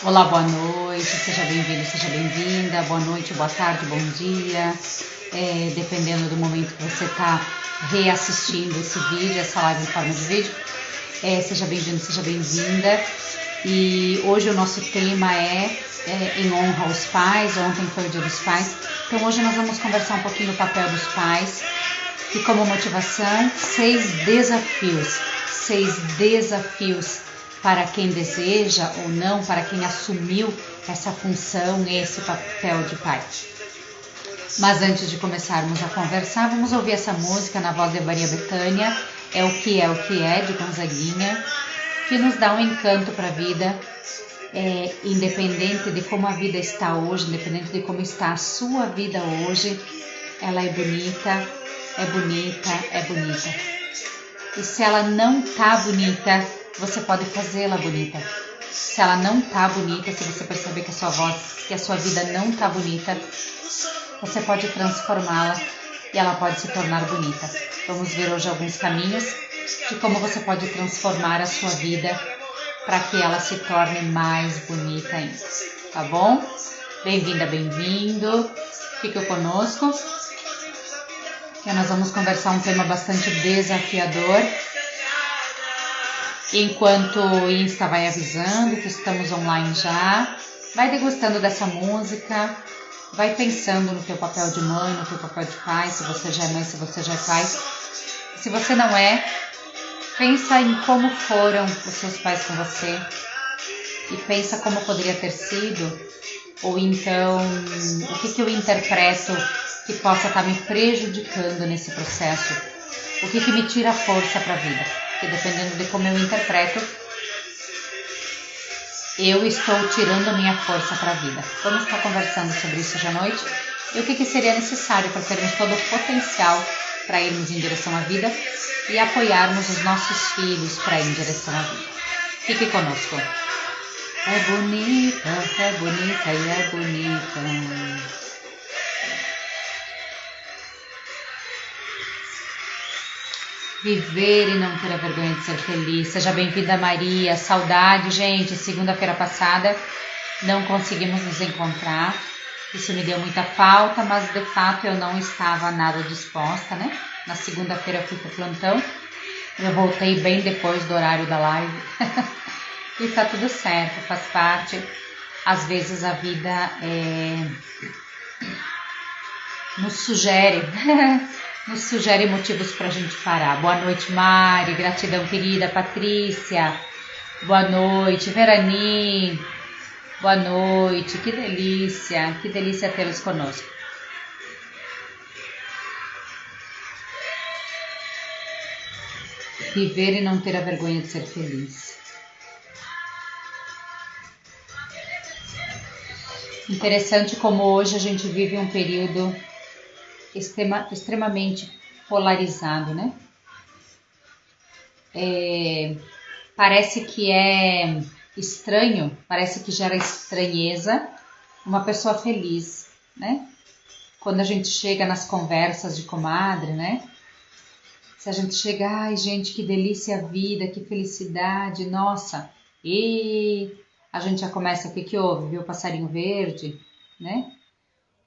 Olá, boa noite, seja bem-vindo, seja bem-vinda, boa noite, boa tarde, bom dia, dependendo do momento que você está reassistindo esse vídeo, essa live em forma de vídeo, seja bem-vindo, seja bem-vinda. E hoje o nosso tema é em honra aos pais. Ontem foi o Dia dos Pais, então hoje nós vamos conversar um pouquinho do papel dos pais e como motivação, 6 desafios para quem deseja ou não, para quem assumiu essa função, esse papel de pai. Mas antes de começarmos a conversar, vamos ouvir essa música na voz de Maria Bethânia, É o que é, de Gonzaguinha, que nos dá um encanto para a vida, independente de como a vida está hoje, independente de como está a sua vida hoje, ela é bonita, é bonita, é bonita. E se ela não tá bonita, você pode fazê-la bonita. Se ela não tá bonita, se você perceber que a sua voz, que a sua vida não tá bonita, você pode transformá-la e ela pode se tornar bonita. Vamos ver hoje alguns caminhos de como você pode transformar a sua vida para que ela se torne mais bonita ainda. Tá bom? Bem-vinda, bem-vindo. Fique conosco. E nós vamos conversar um tema bastante desafiador. Enquanto o Insta vai avisando que estamos online já, vai degustando dessa música, vai pensando no teu papel de mãe, no teu papel de pai, se você já é mãe, se você já é pai. Se você não é, pensa em como foram os seus pais com você e pensa como poderia ter sido, ou então o que eu interpreto que possa estar me prejudicando nesse processo, o que me tira a força para a vida. Porque dependendo de como eu interpreto, eu estou tirando a minha força para a vida. Vamos estar conversando sobre isso hoje à noite e o que seria necessário para termos todo o potencial para irmos em direção à vida e apoiarmos os nossos filhos para ir em direção à vida. Fique conosco. É bonita e é bonita. Viver e não ter a vergonha de ser feliz. Seja bem-vinda, Maria. Saudade, gente. Segunda-feira passada não conseguimos nos encontrar. Isso me deu muita falta, mas de fato eu não estava nada disposta, né? Na segunda-feira eu fui pro plantão. Eu voltei bem depois do horário da live. E tá tudo certo, faz parte. Às vezes a vida nos sugere motivos para a gente parar. Boa noite, Mari, gratidão, querida. Patrícia, boa noite. Verani, boa noite. Que delícia tê-los conosco. Viver e não ter a vergonha de ser feliz. Interessante como hoje a gente vive um período extremamente polarizado, né? Parece que é estranho, parece que gera estranheza uma pessoa feliz, né? Quando a gente chega nas conversas de comadre, né? Se a gente chega, ai gente, que delícia a vida, que felicidade, nossa, e a gente já começa, o que houve? Viu o passarinho verde, né?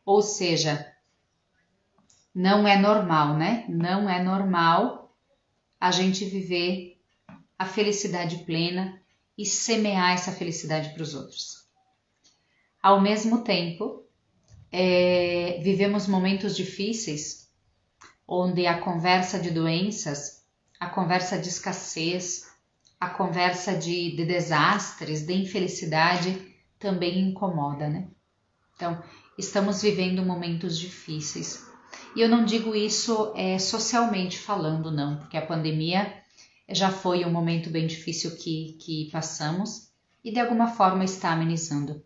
Ou seja, não é normal, né? Não é normal a gente viver a felicidade plena e semear essa felicidade para os outros. Ao mesmo tempo, vivemos momentos difíceis onde a conversa de doenças, a conversa de escassez, a conversa de desastres, de infelicidade também incomoda, né? Então, estamos vivendo momentos difíceis. E eu não digo isso socialmente falando, não, porque a pandemia já foi um momento bem difícil que passamos e de alguma forma está amenizando.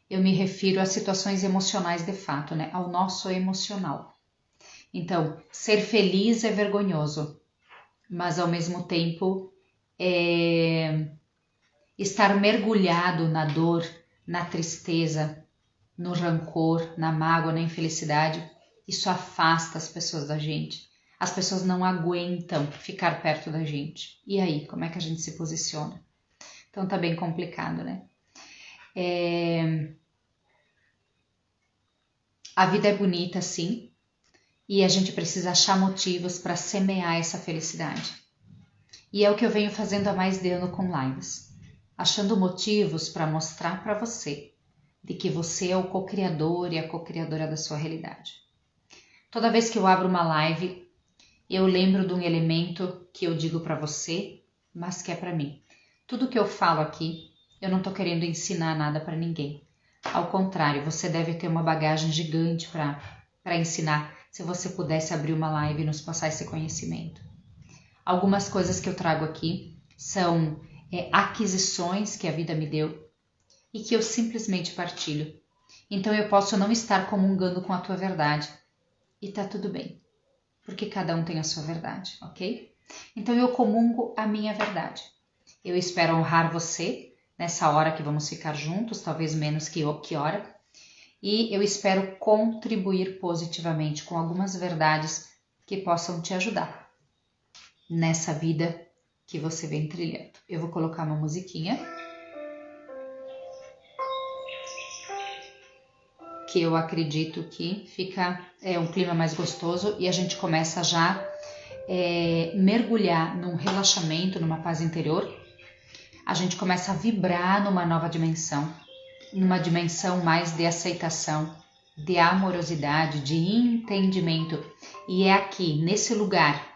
Eu me refiro a situações emocionais de fato, né? Ao nosso emocional. Então, ser feliz é vergonhoso, mas ao mesmo tempo estar mergulhado na dor, na tristeza, no rancor, na mágoa, na infelicidade, isso afasta as pessoas da gente. As pessoas não aguentam ficar perto da gente. E aí, como é que a gente se posiciona? Então tá bem complicado, né? A vida é bonita, sim, e a gente precisa achar motivos para semear essa felicidade. E é o que eu venho fazendo há mais de ano com lives, achando motivos para mostrar para você de que você é o co-criador e a co-criadora da sua realidade. Toda vez que eu abro uma live, eu lembro de um elemento que eu digo para você, mas que é para mim. Tudo que eu falo aqui, eu não estou querendo ensinar nada para ninguém. Ao contrário, você deve ter uma bagagem gigante para ensinar, se você pudesse abrir uma live e nos passar esse conhecimento. Algumas coisas que eu trago aqui são aquisições que a vida me deu e que eu simplesmente partilho. Então eu posso não estar comungando com a tua verdade e tá tudo bem, porque cada um tem a sua verdade, ok? Então eu comungo a minha verdade. Eu espero honrar você nessa hora que vamos ficar juntos, talvez menos que hora, e eu espero contribuir positivamente com algumas verdades que possam te ajudar nessa vida que você vem trilhando. Eu vou colocar uma musiquinha que eu acredito que fica um clima mais gostoso e a gente começa já mergulhar num relaxamento, numa paz interior. A gente começa a vibrar numa nova dimensão, numa dimensão mais de aceitação, de amorosidade, de entendimento. E é aqui, nesse lugar,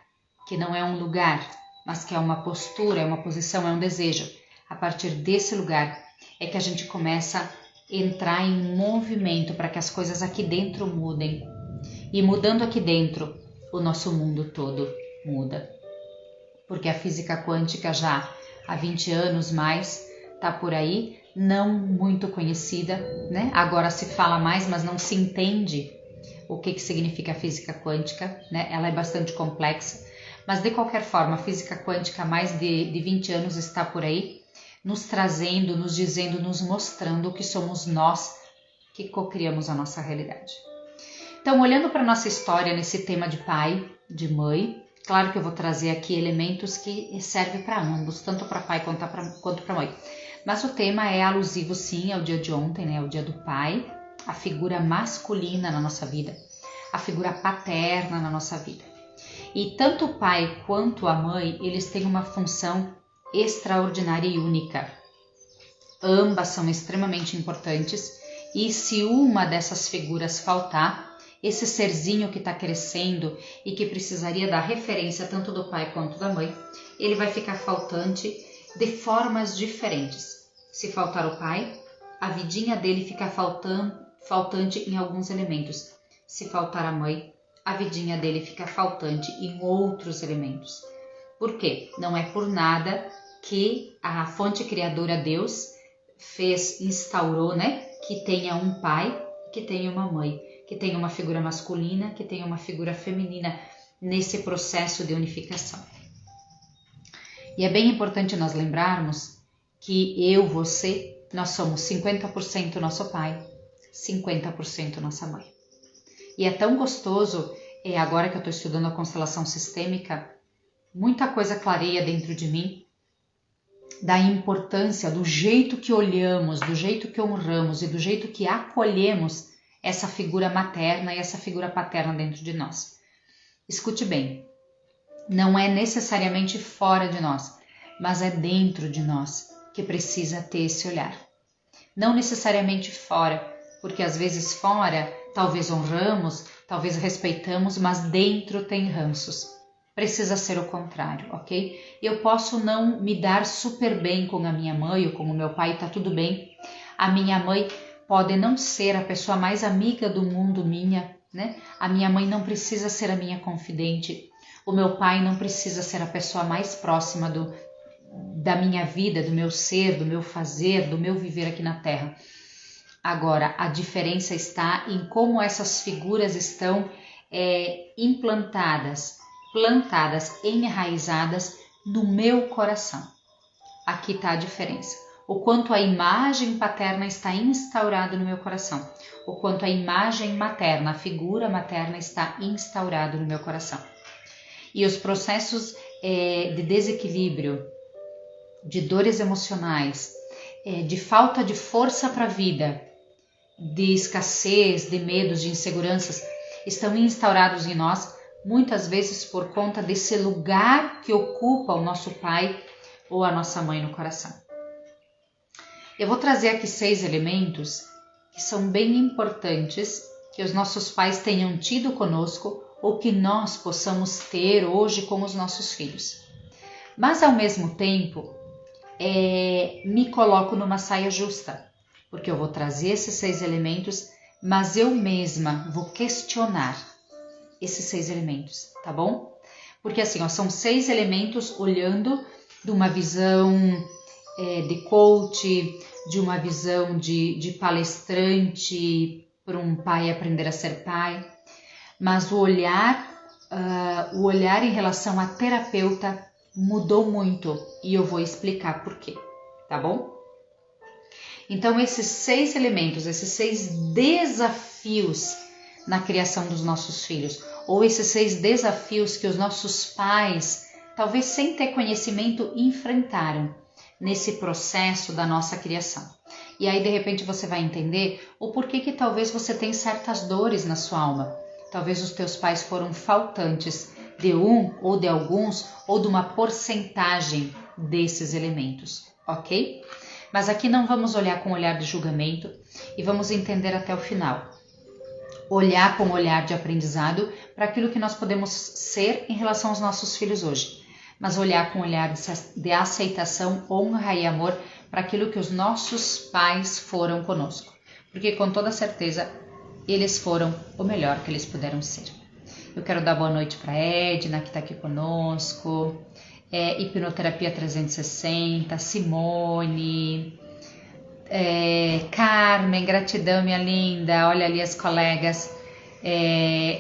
que não é um lugar, mas que é uma postura, é uma posição, é um desejo. A partir desse lugar é que a gente começa a entrar em movimento para que as coisas aqui dentro mudem. E mudando aqui dentro, o nosso mundo todo muda. Porque a física quântica já há 20 anos mais está por aí, não muito conhecida, né? Agora se fala mais, mas não se entende o que significa a física quântica, né? Ela é bastante complexa, mas de qualquer forma, a física quântica há mais de 20 anos está por aí, nos trazendo, nos dizendo, nos mostrando que somos nós que co-criamos a nossa realidade. Então, olhando para a nossa história nesse tema de pai, de mãe, claro que eu vou trazer aqui elementos que servem para ambos, tanto para pai quanto para mãe. Mas o tema é alusivo sim ao dia de ontem, né? O dia do pai, a figura masculina na nossa vida, a figura paterna na nossa vida. E tanto o pai quanto a mãe, eles têm uma função extraordinária e única. Ambas são extremamente importantes e se uma dessas figuras faltar, esse serzinho que está crescendo e que precisaria da referência tanto do pai quanto da mãe, ele vai ficar faltante de formas diferentes. Se faltar o pai, a vidinha dele fica faltante em alguns elementos. Se faltar a mãe, a vidinha dele fica faltante em outros elementos. Por quê? Não é por nada que a fonte criadora Deus instaurou, né? Que tenha um pai, que tenha uma mãe, que tenha uma figura masculina, que tenha uma figura feminina nesse processo de unificação. E é bem importante nós lembrarmos que você, nós somos 50% nosso pai, 50% nossa mãe. E é tão gostoso, agora que eu estou estudando a constelação sistêmica, muita coisa clareia dentro de mim, da importância, do jeito que olhamos, do jeito que honramos e do jeito que acolhemos essa figura materna e essa figura paterna dentro de nós. Escute bem, não é necessariamente fora de nós, mas é dentro de nós que precisa ter esse olhar. Não necessariamente fora, porque às vezes fora talvez honramos, talvez respeitamos, mas dentro tem ranços. Precisa ser o contrário, ok? Eu posso não me dar super bem com a minha mãe ou com o meu pai, tá tudo bem. A minha mãe pode não ser a pessoa mais amiga do mundo minha, né? A minha mãe não precisa ser a minha confidente. O meu pai não precisa ser a pessoa mais próxima da minha vida, do meu ser, do meu fazer, do meu viver aqui na Terra. Agora, a diferença está em como essas figuras estão implantadas, plantadas, enraizadas no meu coração. Aqui está a diferença. O quanto a imagem paterna está instaurada no meu coração. O quanto a imagem materna, a figura materna está instaurada no meu coração. E os processos de desequilíbrio, de dores emocionais, de falta de força para a vida, de escassez, de medos, de inseguranças, estão instaurados em nós, muitas vezes por conta desse lugar que ocupa o nosso pai ou a nossa mãe no coração. Eu vou trazer aqui 6 elementos que são bem importantes que os nossos pais tenham tido conosco ou que nós possamos ter hoje com os nossos filhos. Mas ao mesmo tempo, me coloco numa saia justa, porque eu vou trazer esses 6 elementos, mas eu mesma vou questionar esses 6 elementos, tá bom? Porque assim, são 6 elementos olhando de uma visão de coach, de uma visão de palestrante para um pai aprender a ser pai, mas o olhar em relação a terapeuta mudou muito e eu vou explicar por quê, tá bom? Então esses 6 elementos, esses 6 desafios na criação dos nossos filhos, ou esses 6 desafios que os nossos pais, talvez sem ter conhecimento, enfrentaram nesse processo da nossa criação. E aí de repente você vai entender o porquê que talvez você tenha certas dores na sua alma. Talvez os teus pais foram faltantes de um ou de alguns ou de uma porcentagem desses elementos, ok? Mas aqui não vamos olhar com olhar de julgamento e vamos entender até o final. Olhar com olhar de aprendizado para aquilo que nós podemos ser em relação aos nossos filhos hoje. Mas olhar com olhar de aceitação, honra e amor para aquilo que os nossos pais foram conosco. Porque com toda certeza eles foram o melhor que eles puderam ser. Eu quero dar boa noite para Edna, que está aqui conosco, Hipnoterapia 360, Simone, Carmen, gratidão minha linda, olha ali as colegas,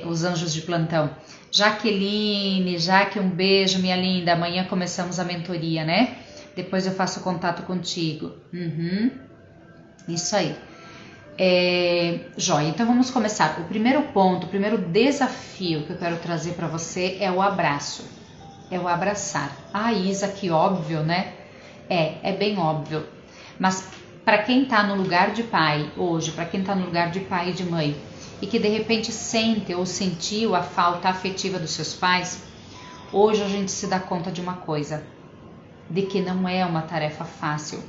os anjos de plantão. Jaqueline, Jaque, um beijo minha linda, amanhã começamos a mentoria, né? Depois eu faço contato contigo. Isso aí. Joia, então vamos começar. O primeiro ponto, o primeiro desafio que eu quero trazer para você é o abraço, é o abraçar. Isa, que óbvio, né? É bem óbvio, mas para quem está no lugar de pai hoje, para quem está no lugar de pai e de mãe e que de repente sente ou sentiu a falta afetiva dos seus pais, hoje a gente se dá conta de uma coisa, de que não é uma tarefa fácil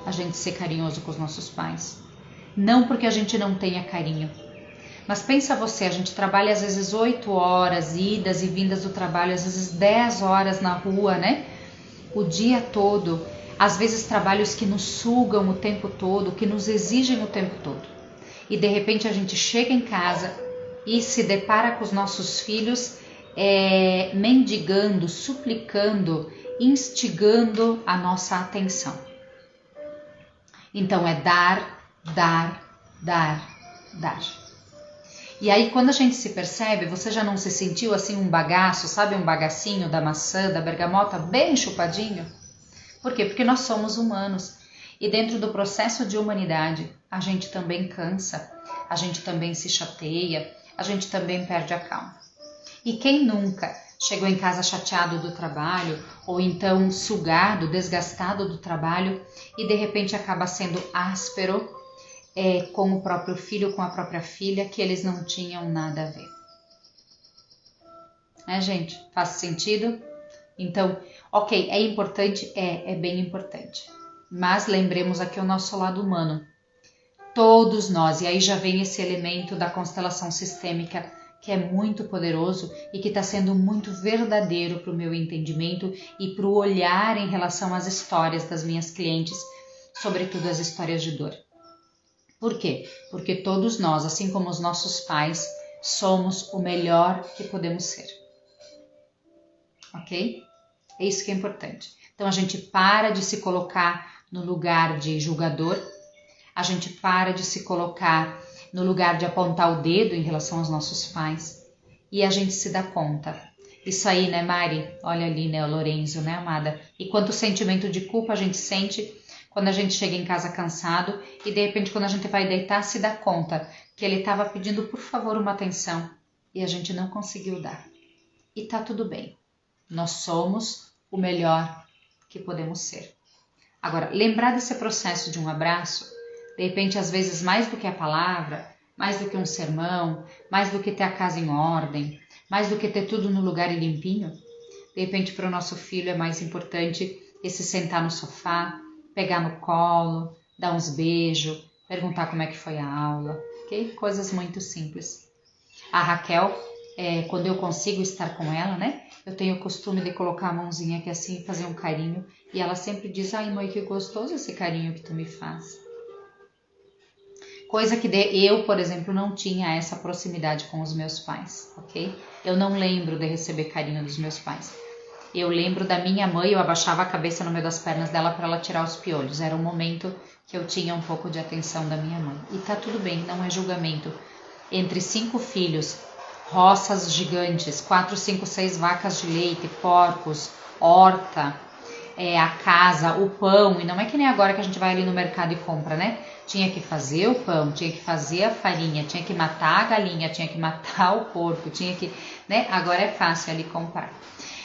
a gente ser carinhoso com os nossos pais. Não porque a gente não tenha carinho, mas pensa você, a gente trabalha às vezes 8 horas, idas e vindas do trabalho, às vezes 10 horas na rua, né? O dia todo, às vezes trabalhos que nos sugam o tempo todo, que nos exigem o tempo todo. E de repente a gente chega em casa e se depara com os nossos filhos mendigando, suplicando, instigando a nossa atenção. Então é dar. E aí quando a gente se percebe, você já não se sentiu assim um bagaço, sabe, um bagacinho da maçã, da bergamota bem chupadinho? Por quê? Porque nós somos humanos e dentro do processo de humanidade a gente também cansa, a gente também se chateia, a gente também perde a calma. E quem nunca chegou em casa chateado do trabalho ou então sugado, desgastado do trabalho e de repente acaba sendo áspero com o próprio filho, com a própria filha, que eles não tinham nada a ver. Gente? Faz sentido? Então, ok, é importante? É bem importante. Mas lembremos aqui o nosso lado humano. Todos nós, e aí já vem esse elemento da constelação sistêmica, que é muito poderoso e que está sendo muito verdadeiro para o meu entendimento e para o olhar em relação às histórias das minhas clientes, sobretudo as histórias de dor. Por quê? Porque todos nós, assim como os nossos pais, somos o melhor que podemos ser. Ok? É isso que é importante. Então a gente para de se colocar no lugar de julgador, a gente para de se colocar no lugar de apontar o dedo em relação aos nossos pais e a gente se dá conta. Isso aí, né, Mari? Olha ali, né, o Lorenzo, né, amada? E quanto sentimento de culpa a gente sente quando a gente chega em casa cansado e de repente quando a gente vai deitar se dá conta que ele estava pedindo por favor uma atenção e a gente não conseguiu dar. E tá tudo bem. Nós somos o melhor que podemos ser. Agora, lembrar desse processo de um abraço, de repente, às vezes, mais do que a palavra, mais do que um sermão, mais do que ter a casa em ordem, mais do que ter tudo no lugar e limpinho, de repente, para o nosso filho é mais importante esse sentar no sofá, pegar no colo, dar uns beijos, perguntar como é que foi a aula, ok? Coisas muito simples. A Raquel, quando eu consigo estar com ela, né? Eu tenho o costume de colocar a mãozinha aqui assim e fazer um carinho. E ela sempre diz, ai mãe, que gostoso esse carinho que tu me faz. Coisa que eu, por exemplo, não tinha essa proximidade com os meus pais, ok? Eu não lembro de receber carinho dos meus pais. Eu lembro da minha mãe, eu abaixava a cabeça no meio das pernas dela para ela tirar os piolhos. Era um momento que eu tinha um pouco de atenção da minha mãe. E tá tudo bem, não é julgamento. Entre 5 filhos, roças gigantes, 4, 5, 6 vacas de leite, porcos, horta, a casa, o pão. E não é que nem agora que a gente vai ali no mercado e compra, né? Tinha que fazer o pão, tinha que fazer a farinha, tinha que matar a galinha, tinha que matar o porco, tinha que, né? Agora é fácil ali comprar.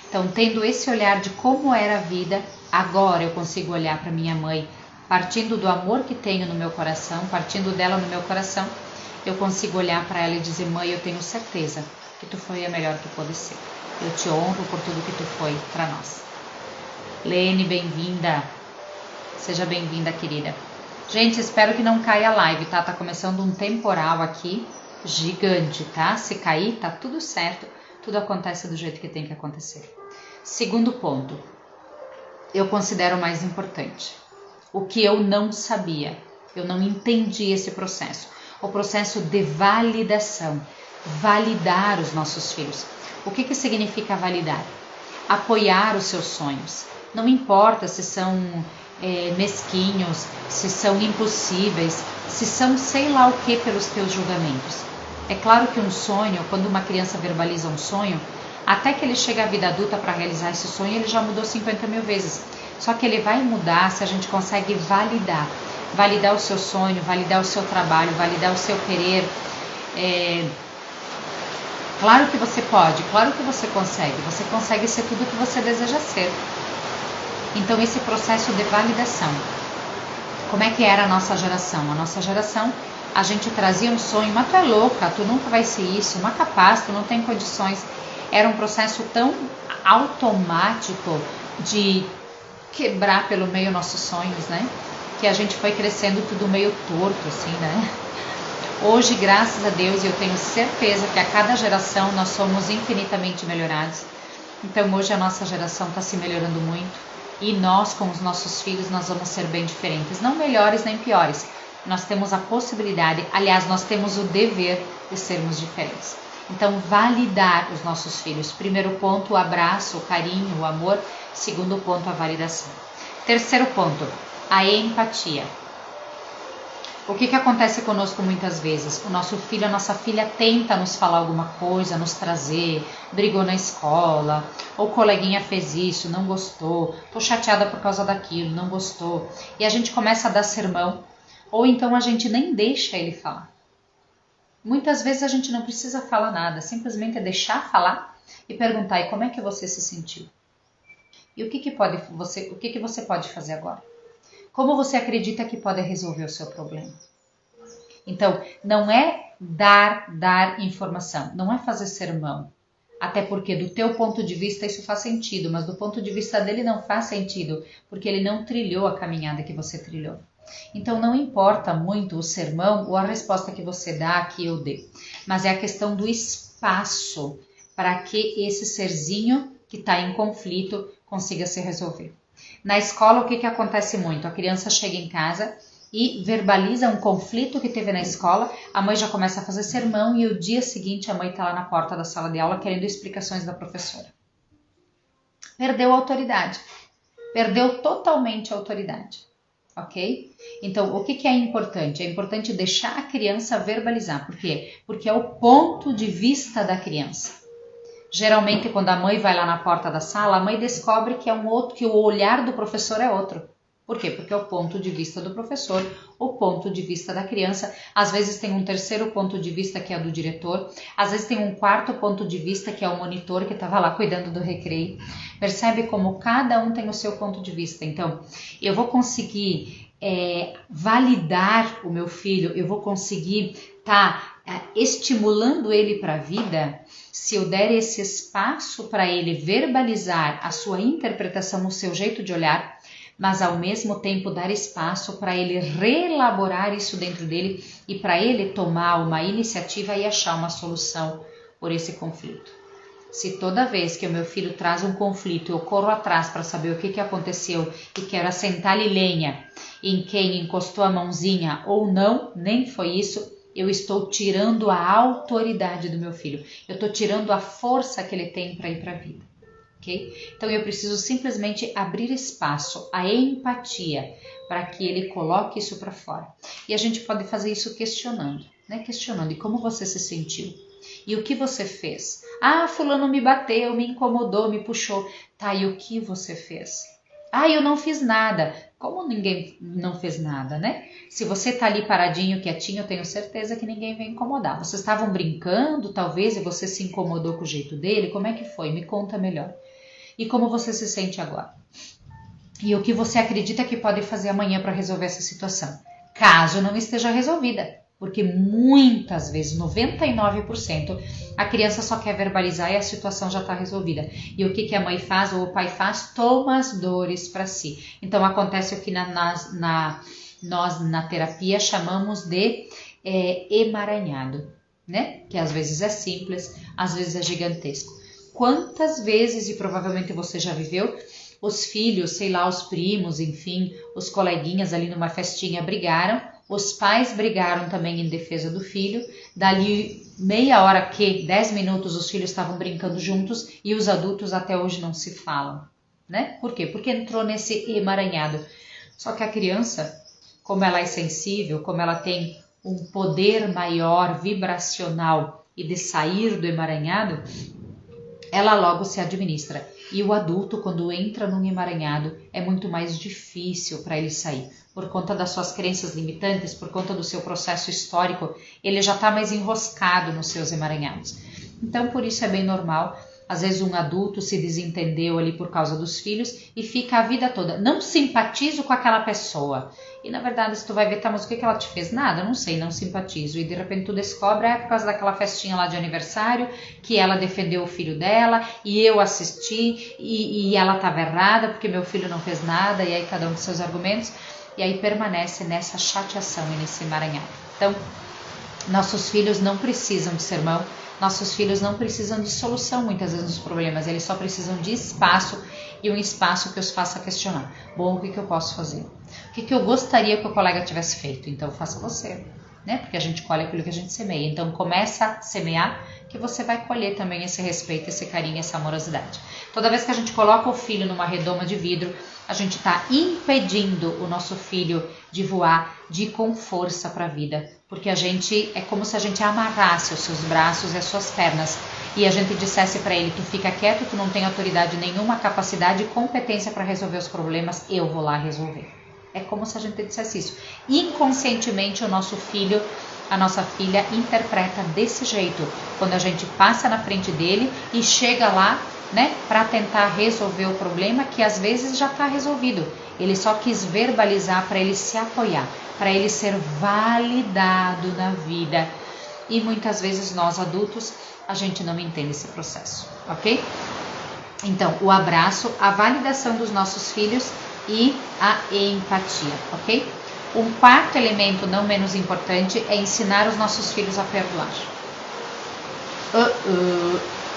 Então, tendo esse olhar de como era a vida, agora eu consigo olhar para minha mãe, partindo do amor que tenho no meu coração, partindo dela no meu coração, eu consigo olhar para ela e dizer, mãe, eu tenho certeza que tu foi a melhor que pode ser. Eu te honro por tudo que tu foi para nós. Lene, bem-vinda. Seja bem-vinda, querida. Gente, espero que não caia a live, tá? Tá começando um temporal aqui, gigante, tá? Se cair, tá tudo certo. Tudo acontece do jeito que tem que acontecer. Segundo ponto, eu considero o mais importante. O que eu não sabia, eu não entendi esse processo. O processo de validação, validar os nossos filhos. O que significa validar? Apoiar os seus sonhos. Não importa se são mesquinhos, se são impossíveis, se são sei lá o que pelos teus julgamentos. É claro que um sonho, quando uma criança verbaliza um sonho, até que ele chega à vida adulta para realizar esse sonho, ele já mudou 50 mil vezes. Só que ele vai mudar se a gente consegue validar. Validar o seu sonho, validar o seu trabalho, validar o seu querer. Claro que você pode, claro que você consegue ser tudo que você deseja ser. Então esse processo de validação, como é que era a nossa geração? A nossa geração, a gente trazia um sonho, mas tu é louca, tu nunca vai ser isso, uma capaz, tu não tem condições. Era um processo tão automático de quebrar pelo meio nossos sonhos, né? Que a gente foi crescendo tudo meio torto, assim, né? Hoje, graças a Deus, eu tenho certeza que a cada geração nós somos infinitamente melhorados. Então, hoje a nossa geração está se melhorando muito. E nós, com os nossos filhos, nós vamos ser bem diferentes. Não melhores nem piores. Nós temos a possibilidade, aliás, nós temos o dever de sermos diferentes. Então, validar os nossos filhos. Primeiro ponto, o abraço, o carinho, o amor. Segundo ponto, a validação. Terceiro ponto, a empatia. O que acontece conosco muitas vezes? O nosso filho, a nossa filha tenta nos falar alguma coisa, nos trazer, brigou na escola, ou o coleguinha fez isso, não gostou, tô chateada por causa daquilo, não gostou. E a gente começa a dar sermão, ou então a gente nem deixa ele falar. Muitas vezes a gente não precisa falar nada, simplesmente é deixar falar e perguntar, e como é que você se sentiu? E o que você pode fazer agora? Como você acredita que pode resolver o seu problema? Então, não é dar informação, não é fazer sermão. Até porque do teu ponto de vista isso faz sentido, mas do ponto de vista dele não faz sentido, porque ele não trilhou a caminhada que você trilhou. Então não importa muito o sermão ou a resposta que você dá, que eu dê, mas é a questão do espaço para que esse serzinho que está em conflito consiga se resolver. Na escola, o que acontece muito? A criança chega em casa e verbaliza um conflito que teve na escola, a mãe já começa a fazer sermão e o dia seguinte a mãe está lá na porta da sala de aula querendo explicações da professora. Perdeu a autoridade. Perdeu totalmente a autoridade. Ok? Então, o que é importante? É importante deixar a criança verbalizar. Por quê? Porque é o ponto de vista da criança. Geralmente, quando a mãe vai lá na porta da sala, a mãe descobre que é que o olhar do professor é outro. Por quê? Porque é o ponto de vista do professor, o ponto de vista da criança. Às vezes tem um terceiro ponto de vista que é do diretor, às vezes tem um quarto ponto de vista que é o monitor que estava lá cuidando do recreio. Percebe como cada um tem o seu ponto de vista. Então, eu vou conseguir validar o meu filho, eu vou conseguir estar estimulando ele para a vida se eu der esse espaço para ele verbalizar a sua interpretação, o seu jeito de olhar, mas ao mesmo tempo dar espaço para ele reelaborar isso dentro dele e para ele tomar uma iniciativa e achar uma solução por esse conflito. Se toda vez que o meu filho traz um conflito eu corro atrás para saber o que aconteceu e quero assentar-lhe lenha em quem encostou a mãozinha ou não, nem foi isso, eu estou tirando a autoridade do meu filho, eu estou tirando a força que ele tem para ir para a vida. Okay? Então eu preciso simplesmente abrir espaço, a empatia, para que ele coloque isso para fora. E a gente pode fazer isso questionando, né? Questionando, e como você se sentiu? E o que você fez? Ah, fulano me bateu, me incomodou, me puxou. Tá, e o que você fez? Ah, eu não fiz nada. Como ninguém não fez nada, né? Se você tá ali paradinho, quietinho, eu tenho certeza que ninguém vai incomodar. Vocês estavam brincando, talvez, e você se incomodou com o jeito dele. Como é que foi? Me conta melhor. E como você se sente agora? E o que você acredita que pode fazer amanhã para resolver essa situação? Caso não esteja resolvida. Porque muitas vezes, 99%, a criança só quer verbalizar e a situação já está resolvida. E o que a mãe faz ou o pai faz? Toma as dores para si. Então acontece o que nós na terapia chamamos de emaranhado, né? Que às vezes é simples, às vezes é gigantesco. Quantas vezes, e provavelmente você já viveu, os filhos, sei lá, os primos, enfim, os coleguinhas ali numa festinha brigaram, os pais brigaram também em defesa do filho, dali meia hora 10 minutos os filhos estavam brincando juntos e os adultos até hoje não se falam, né? Por quê? Porque entrou nesse emaranhado. Só que a criança, como ela é sensível, como ela tem um poder maior, vibracional e de sair do emaranhado, ela logo se administra. E o adulto, quando entra num emaranhado, é muito mais difícil para ele sair. Por conta das suas crenças limitantes, por conta do seu processo histórico, ele já está mais enroscado nos seus emaranhados. Então, por isso é bem normal. Às vezes um adulto se desentendeu ali por causa dos filhos e fica a vida toda. Não simpatizo com aquela pessoa. E na verdade, se tu vai ver, tá, mas o que ela te fez? Nada, não sei, não simpatizo. E de repente tu descobre, por causa daquela festinha lá de aniversário, que ela defendeu o filho dela, e eu assisti, e ela estava errada, porque meu filho não fez nada, e aí cada um com seus argumentos, e aí permanece nessa chateação e nesse emaranhado. Então, nossos filhos não precisam de sermão, nossos filhos não precisam de solução muitas vezes dos problemas, eles só precisam de espaço, e um espaço que os faça questionar. Bom, o que eu posso fazer? O que eu gostaria que o colega tivesse feito? Então faça você, né? Porque a gente colhe aquilo que a gente semeia. Então começa a semear, que você vai colher também esse respeito, esse carinho, essa amorosidade. Toda vez que a gente coloca o filho numa redoma de vidro, a gente está impedindo o nosso filho de voar, de ir com força para a vida. Porque é como se a gente amarrasse os seus braços e as suas pernas e a gente dissesse para ele, tu fica quieto, tu não tem autoridade nenhuma, capacidade e competência para resolver os problemas, eu vou lá resolver. É como se a gente dissesse isso. Inconscientemente o nosso filho, a nossa filha interpreta desse jeito, quando a gente passa na frente dele e chega lá, né, para tentar resolver o problema que às vezes já está resolvido. Ele só quis verbalizar para ele se apoiar, para ele ser validado na vida. E muitas vezes nós adultos, a gente não entende esse processo, ok? Então, o abraço, a validação dos nossos filhos e a empatia, ok? Um quarto elemento não menos importante é ensinar os nossos filhos a perdoar.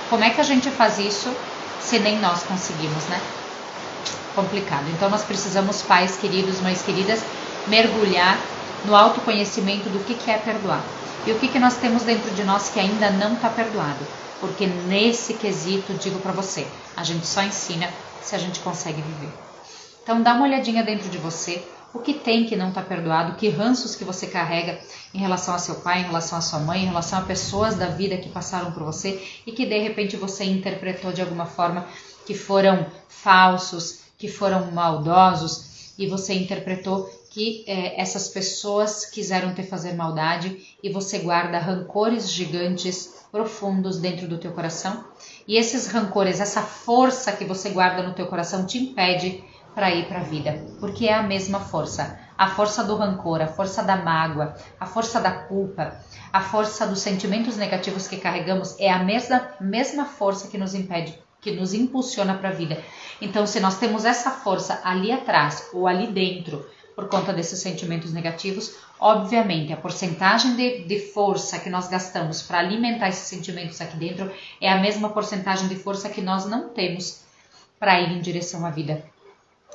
Como é que a gente faz isso se nem nós conseguimos, né? Complicado. Então nós precisamos, pais queridos, mães queridas, mergulhar no autoconhecimento do que é perdoar. E o que nós temos dentro de nós que ainda não está perdoado. Porque nesse quesito, digo para você, a gente só ensina se a gente consegue viver. Então dá uma olhadinha dentro de você, o que tem que não está perdoado, que ranços que você carrega em relação a seu pai, em relação a sua mãe, em relação a pessoas da vida que passaram por você e que de repente você interpretou de alguma forma que foram falsos, que foram maldosos, e você interpretou que essas pessoas quiseram te fazer maldade e você guarda rancores gigantes, profundos dentro do teu coração. E esses rancores, essa força que você guarda no teu coração te impede para ir para a vida, porque é a mesma força. A força do rancor, a força da mágoa, a força da culpa, a força dos sentimentos negativos que carregamos é a mesma força que nos impede, que nos impulsiona para a vida. Então, se nós temos essa força ali atrás ou ali dentro, por conta desses sentimentos negativos, obviamente a porcentagem de força que nós gastamos para alimentar esses sentimentos aqui dentro é a mesma porcentagem de força que nós não temos para ir em direção à vida.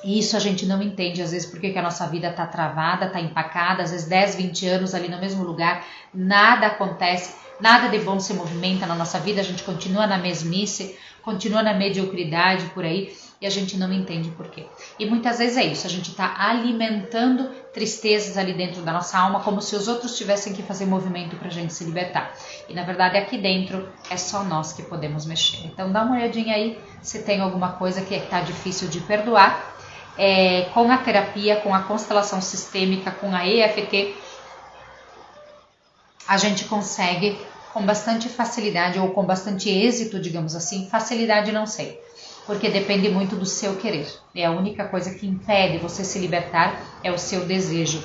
E isso a gente não entende, às vezes, porque que a nossa vida está travada, está empacada, às vezes 10, 20 anos ali no mesmo lugar, nada acontece, nada de bom se movimenta na nossa vida, a gente continua na mesmice, continua na mediocridade por aí, e a gente não entende por quê. E muitas vezes é isso, a gente está alimentando tristezas ali dentro da nossa alma, como se os outros tivessem que fazer movimento para a gente se libertar. E na verdade aqui dentro é só nós que podemos mexer. Então dá uma olhadinha aí se tem alguma coisa que está difícil de perdoar. Com a terapia, com a constelação sistêmica, com a EFT, a gente consegue com bastante facilidade ou com bastante êxito, digamos assim, facilidade não sei, porque depende muito do seu querer. É a única coisa que impede você se libertar é o seu desejo.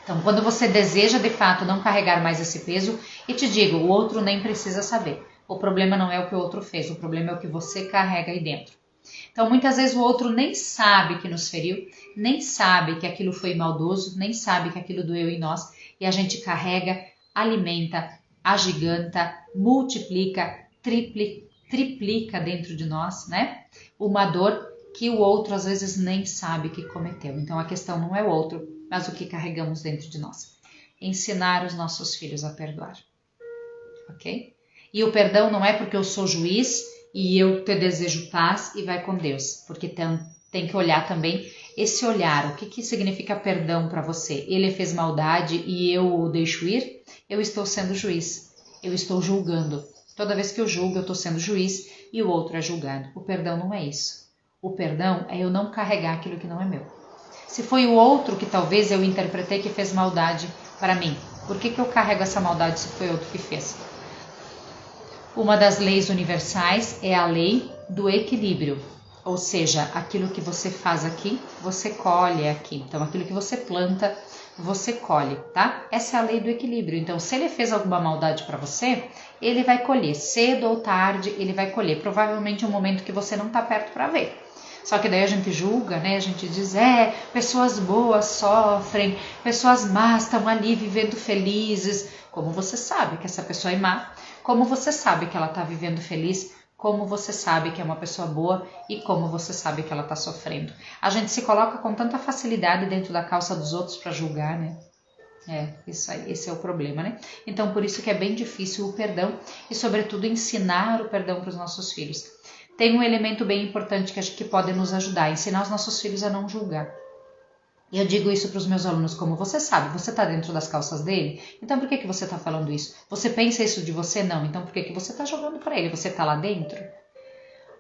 Então, quando você deseja de fato não carregar mais esse peso, e te digo, o outro nem precisa saber. O problema não é o que o outro fez, o problema é o que você carrega aí dentro. Então, muitas vezes o outro nem sabe que nos feriu, nem sabe que aquilo foi maldoso, nem sabe que aquilo doeu em nós, e a gente carrega, alimenta, agiganta, multiplica, triplica dentro de nós, né? Uma dor que o outro às vezes nem sabe que cometeu. Então, a questão não é o outro, mas o que carregamos dentro de nós. Ensinar os nossos filhos a perdoar, ok? E o perdão não é porque eu sou juiz e eu te desejo paz e vai com Deus, porque tem que olhar também esse olhar, o que significa perdão para você? Ele fez maldade e eu o deixo ir? Eu estou sendo juiz, eu estou julgando. Toda vez que eu julgo, eu estou sendo juiz e o outro é julgado. O perdão não é isso. O perdão é eu não carregar aquilo que não é meu. Se foi o outro que talvez eu interpretei que fez maldade para mim, por que eu carrego essa maldade se foi outro que fez? Uma das leis universais é a lei do equilíbrio, ou seja, aquilo que você faz aqui, você colhe aqui. Então, aquilo que você planta, você colhe, tá? Essa é a lei do equilíbrio. Então, se ele fez alguma maldade para você, ele vai colher. Cedo ou tarde, ele vai colher. Provavelmente um momento que você não tá perto para ver. Só que daí a gente julga, né? A gente diz, pessoas boas sofrem, pessoas más estão ali vivendo felizes. Como você sabe que essa pessoa é má? Como você sabe que ela está vivendo feliz? Como você sabe que é uma pessoa boa e como você sabe que ela está sofrendo? A gente se coloca com tanta facilidade dentro da calça dos outros para julgar, né? Isso aí, esse é o problema, né? Então, por isso que é bem difícil o perdão e, sobretudo, ensinar o perdão para os nossos filhos. Tem um elemento bem importante que pode nos ajudar, ensinar os nossos filhos a não julgar. Eu digo isso para os meus alunos, como você sabe, você está dentro das calças dele, então por que você está falando isso? Você pensa isso de você? Não, então por que você está jogando para ele? Você está lá dentro?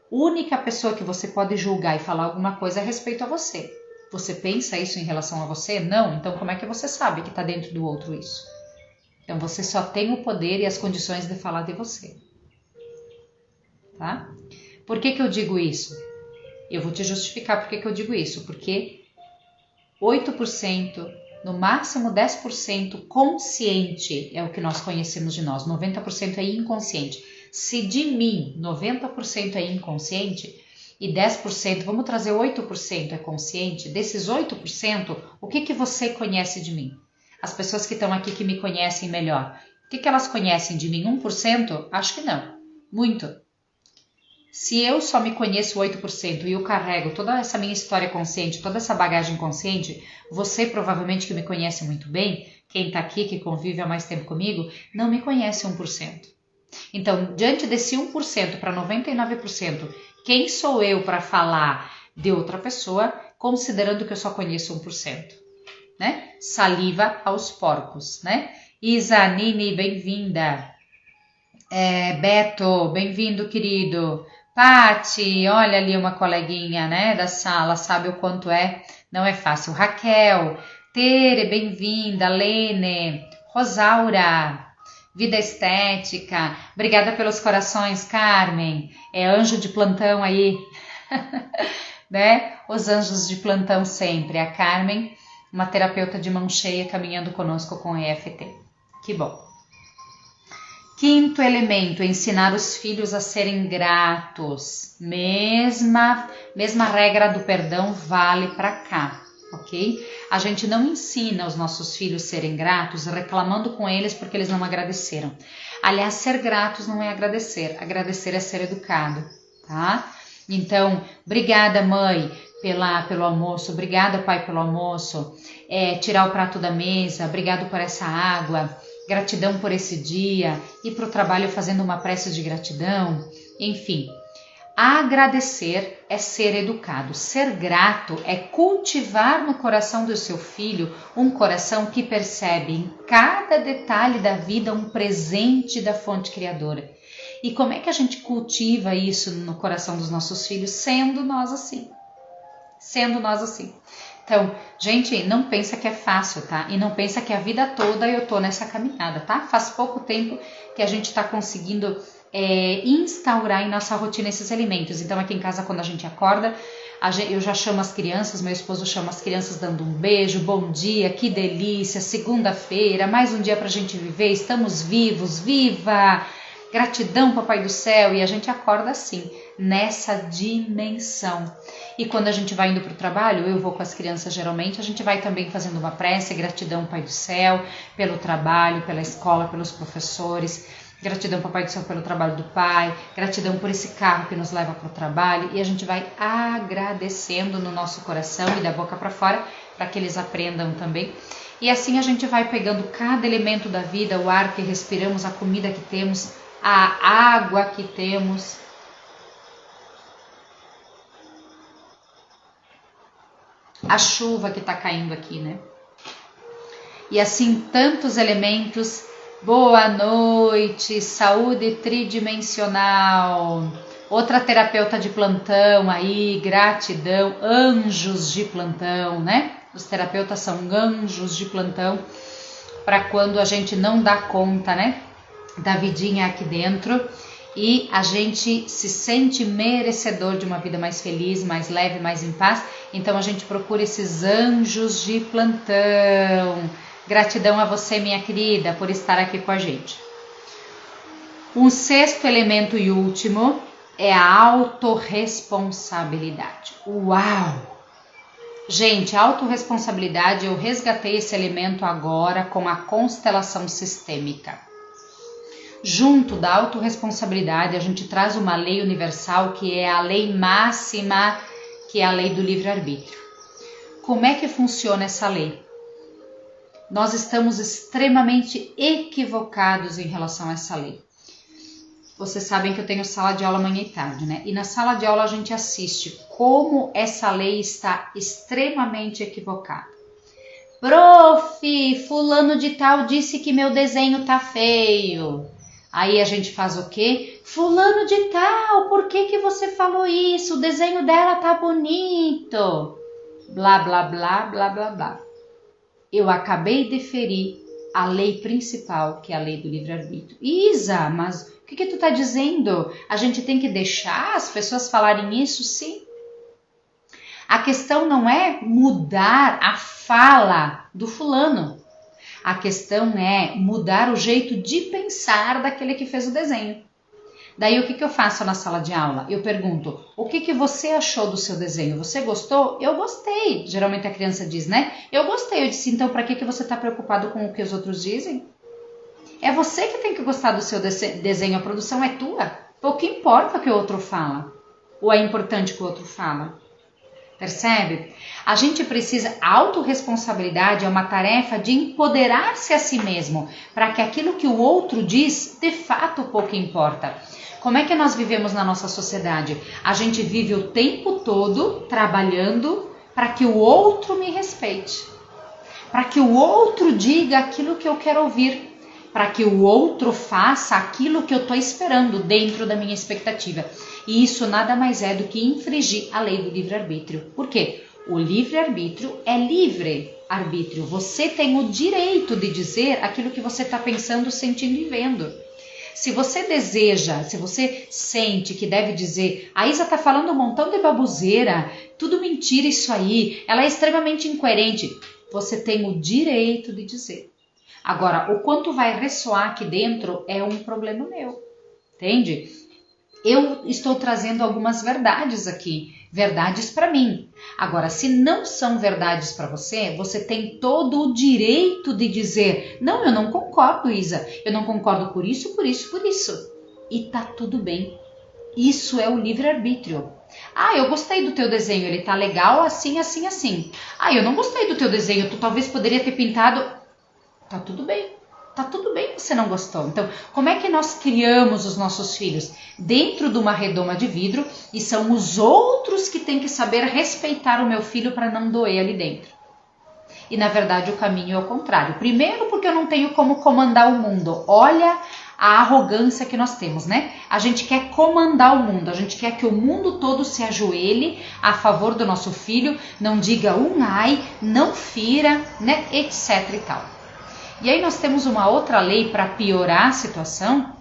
Única pessoa que você pode julgar e falar alguma coisa é a respeito a você. Você pensa isso em relação a você? Não, então como é que você sabe que está dentro do outro isso? Então você só tem o poder e as condições de falar de você. Tá? Por que eu digo isso? Eu vou te justificar por que eu digo isso, porque 8%, no máximo 10% consciente é o que nós conhecemos de nós, 90% é inconsciente. Se de mim 90% é inconsciente e 10%, vamos trazer 8% é consciente, desses 8%, o que você conhece de mim? As pessoas que estão aqui que me conhecem melhor, o que elas conhecem de mim? 1%? Acho que não, muito. Se eu só me conheço 8% e eu carrego toda essa minha história consciente, toda essa bagagem consciente, você provavelmente que me conhece muito bem, quem está aqui, que convive há mais tempo comigo, não me conhece 1%. Então, diante desse 1% para 99%, quem sou eu para falar de outra pessoa, considerando que eu só conheço 1%? Né? Saliva aos porcos, né? Isanine, bem-vinda. Beto, bem-vindo, querido. Pati, olha ali uma coleguinha, né, da sala, sabe o quanto não é fácil. Raquel, Tere, bem-vinda, Lene, Rosaura, Vida Estética, obrigada pelos corações, Carmen, é anjo de plantão aí, né, os anjos de plantão sempre, a Carmen, uma terapeuta de mão cheia caminhando conosco com EFT, que bom. Quinto elemento, ensinar os filhos a serem gratos. Mesma regra do perdão vale para cá, ok? A gente não ensina os nossos filhos a serem gratos reclamando com eles porque eles não agradeceram. Aliás, ser gratos não é agradecer é ser educado, tá? Então, obrigada mãe pelo almoço, obrigada pai pelo almoço, tirar o prato da mesa, obrigado por essa água, gratidão por esse dia, ir para o trabalho fazendo uma prece de gratidão, enfim. Agradecer é ser educado, ser grato é cultivar no coração do seu filho um coração que percebe em cada detalhe da vida um presente da fonte criadora. E como é que a gente cultiva isso no coração dos nossos filhos? Sendo nós assim. Então, gente, não pensa que é fácil, tá? E não pensa que a vida toda eu tô nessa caminhada, tá? Faz pouco tempo que a gente tá conseguindo instaurar em nossa rotina esses elementos. Então, aqui em casa, quando a gente acorda, eu já chamo as crianças, meu esposo chama as crianças dando um beijo, bom dia, que delícia, segunda-feira, mais um dia pra gente viver, estamos vivos, viva! Gratidão, Papai do Céu, e a gente acorda assim, nessa dimensão. E quando a gente vai indo para o trabalho, eu vou com as crianças geralmente, a gente vai também fazendo uma prece, gratidão, Pai do Céu, pelo trabalho, pela escola, pelos professores, gratidão, Papai do Céu, pelo trabalho do pai, gratidão por esse carro que nos leva para o trabalho, e a gente vai agradecendo no nosso coração e da boca para fora, para que eles aprendam também. E assim a gente vai pegando cada elemento da vida, o ar que respiramos, a comida que temos, a água que temos, a chuva que está caindo aqui, né? E assim tantos elementos. Boa noite, saúde tridimensional. Outra terapeuta de plantão aí, gratidão, anjos de plantão, né? Os terapeutas são anjos de plantão para quando a gente não dá conta, né? Da vidinha aqui dentro e a gente se sente merecedor de uma vida mais feliz, mais leve, mais em paz. Então a gente procura esses anjos de plantão. Gratidão a você, minha querida, por estar aqui com a gente. Um sexto elemento e último é a autorresponsabilidade. Uau! Gente, a autorresponsabilidade, eu resgatei esse elemento agora com a constelação sistêmica. Junto da autorresponsabilidade, a gente traz uma lei universal que é a lei máxima, que é a lei do livre-arbítrio. Como é que funciona essa lei? Nós estamos extremamente equivocados em relação a essa lei. Vocês sabem que eu tenho sala de aula manhã e tarde, né? E na sala de aula a gente assiste como essa lei está extremamente equivocada. Prof, fulano de tal disse que meu desenho tá feio. Aí a gente faz o quê? Fulano de tal, por que você falou isso? O desenho dela tá bonito. Blá, blá, blá, blá, blá, blá. Eu acabei de ferir a lei principal, que é a lei do livre-arbítrio. Isa, mas o que tu tá dizendo? A gente tem que deixar as pessoas falarem isso? Sim. A questão não é mudar a fala do fulano. A questão é mudar o jeito de pensar daquele que fez o desenho. Daí o que eu faço na sala de aula? Eu pergunto, o que você achou do seu desenho? Você gostou? Eu gostei. Geralmente a criança diz, né? Eu gostei. Eu disse, então para que você está preocupado com o que os outros dizem? É você que tem que gostar do seu desenho, a produção é tua. Pouco importa o que o outro fala. Ou é importante o que o outro fala. Percebe? A gente precisa, a autorresponsabilidade é uma tarefa de empoderar-se a si mesmo, para que aquilo que o outro diz, de fato, pouco importa. Como é que nós vivemos na nossa sociedade? A gente vive o tempo todo trabalhando para que o outro me respeite, para que o outro diga aquilo que eu quero ouvir. para que o outro faça aquilo que eu estou esperando dentro da minha expectativa. E isso nada mais é do que infringir a lei do livre-arbítrio. Por quê? O livre-arbítrio é livre-arbítrio. Você tem o direito de dizer aquilo que você está pensando, sentindo e vendo. Se você deseja, se você sente que deve dizer, a Isa está falando um montão de baboseira, tudo mentira isso aí, ela é extremamente incoerente, você tem o direito de dizer. Agora, o quanto vai ressoar aqui dentro é um problema meu, entende? Eu estou trazendo algumas verdades aqui, verdades para mim. Agora, se não são verdades para você, você tem todo o direito de dizer, não, eu não concordo, Isa, eu não concordo por isso, por isso, por isso. E tá tudo bem. Isso é o livre-arbítrio. Ah, eu gostei do teu desenho, ele tá legal assim, assim, assim. Ah, eu não gostei do teu desenho, tu talvez poderia ter pintado. Tá tudo bem. Tá tudo bem que você não gostou. Então, como é que nós criamos os nossos filhos? Dentro de uma redoma de vidro, e são os outros que têm que saber respeitar o meu filho para não doer ali dentro. E na verdade o caminho é o contrário. Primeiro porque eu não tenho como comandar o mundo. Olha a arrogância que nós temos, né? A gente quer comandar o mundo, a gente quer que o mundo todo se ajoelhe a favor do nosso filho, não diga um ai, não fira, né? Etc e tal. E aí nós temos uma outra lei para piorar a situação,